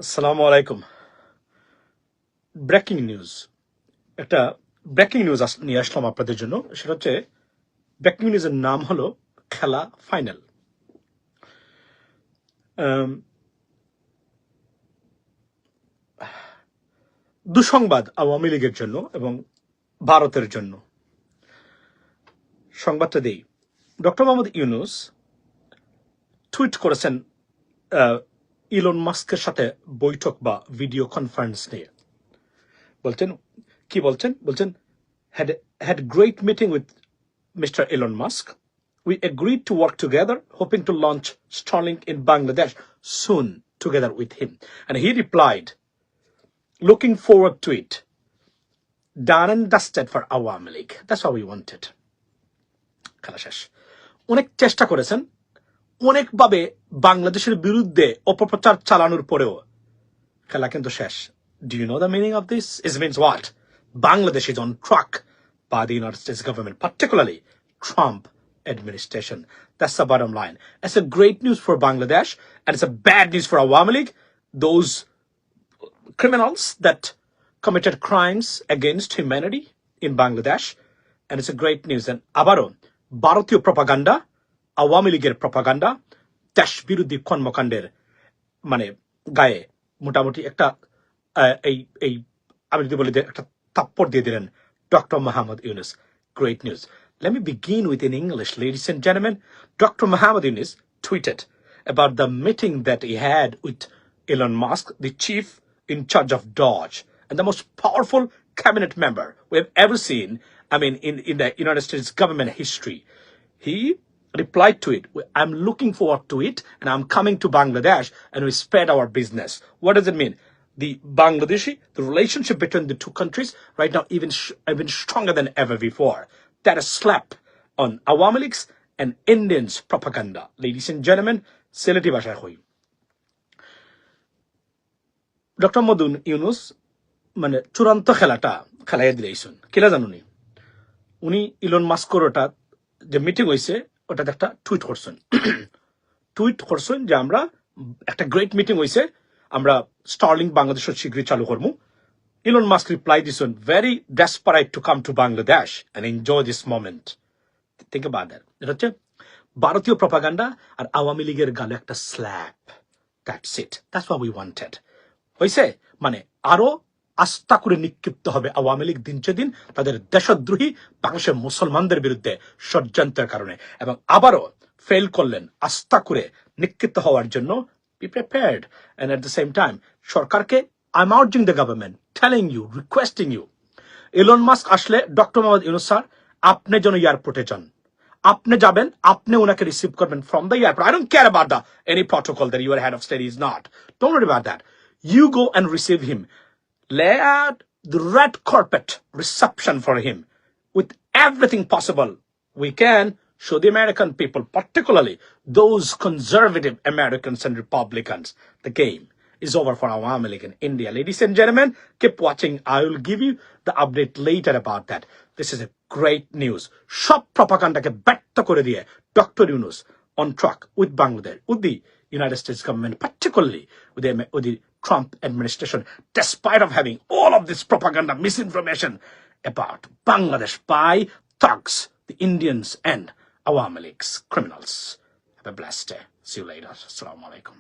আসসালামু আলাইকুম। Breaking news, একটা ব্রেকিং নিউজ নিয়ে আসলাম আপনাদের জন্য। সেটা হচ্ছে, ব্রেকিং নিউজের নাম হলো খেলা ফাইনাল। দুঃসংবাদ আওয়ামী লীগের জন্য এবং ভারতের জন্য। সংবাদটা দেই। ডক্টর মোহাম্মদ ইউনূস টুইট করেছেন ইলন মাস্কের সাথে বৈঠক বা ভিডিও কনফারেন্স নিয়ে। বলছেন had great meeting with Mr. Elon Musk. We agreed to work together, hoping to launch Starlink in Bangladesh soon together with him. And he replied, looking forward to it. Done and dusted for Awami League. That's what we wanted. খেলা শেষ। অনেক চেষ্টা করেছেন, অনেকভাবে বাংলাদেশের বিরুদ্ধে অপপ্রচার চালানোর পরেও খেলা কিন্তু শেষ। Do you know the meaning of this? It means what? Bangladesh is on track by the United States government, particularly Trump administration. That's the bottom line. It's a great news for Bangladesh, and it's a bad news for Awami League, those criminals that committed crimes against humanity in Bangladesh, and it's a great news. And আবারও ভারতীয় propaganda, Awami লীগের propaganda, দেশ বিরোধী কর্মকাণ্ডের মানে গায়ে মোটামুটি একটা এই আমি যদি বলি একটা থাপ্পড় দিয়ে দিলেন Dr. Muhammad Yunus. Great news. Let me begin with in English, ladies and gentlemen. Dr. Muhammad Yunus tweeted about the meeting that he had with Elon Musk, the chief in charge of Doge, and the most powerful cabinet member we have ever seen, in the United States government history. He replied to it, I'm looking forward to it, and I'm coming to Bangladesh, and we spread our business. What does it mean? The relationship between the two countries right now even stronger than ever before. That is slap on Awami League's and Indians propaganda. Ladies and gentlemen, Sylheti ভাষায় হই। Doctor মদুন Yunus মানে চূড়ান্ত খেলাটা খেলাইয়া দিলেইছেন। কিলা জানুনি, উনি Elon মাস্কর ওটা যে meeting হয়েছে ওটাতে একটা টুইট করছেন যে আমরা একটা গ্রেট মিটিং হয়েছে, আমরা স্টারলিংক বাংলাদেশের শীঘ্রই চালু করবো। Elon Musk replied this one, very desperate to come to Bangladesh and enjoy this moment. Think about that. এটা হচ্ছে ভারতীয় প্রপাগান্ডা আর আওয়ামী লীগের গালে একটা slap. That's it. That's what we wanted. হয়েছে মানে আরো আস্থা করে নিক্ষিপ্ত হবে আওয়ামী লীগ দিনচে দিন তাদের দেশদ্রোহী বাংলাদেশের মুসলমানদের বিরুদ্ধে ষড়যন্ত্রের কারণে, এবং আবারও ফেল করলেন আস্থা করে নিক্ষিপ্ত হওয়ার জন্য। Be prepared. And at the same time, সরকারকে I'm urging the government, telling you, requesting you, Elon Musk আসলে ডক্টর মোহাম্মদ ইউনুস স্যার আপনি যেন এয়ারপোর্টে যান, আপনি যাবেন, আপনি ওনাকে রিসিভ করবেন from the airport. I don't care about any protocol that your head of state is not. Don't worry about that. You go and receive him. Lay out the red carpet reception for him with everything possible we can. Show the American people, particularly those conservative Americans and Republicans, the game is over for Awami League in India. Ladies and gentlemen, keep watching. I will give you the update later about that. This is a great news. Shop propaganda ke betta kore diye Dr. Yunus on track with Bangladesh, with the United States government, particularly with the Trump administration, despite of having all of this propaganda, misinformation about Bangladesh by thugs, the Indians and Awami League's criminals. Have a blessed day. See you later. Assalamu alaikum.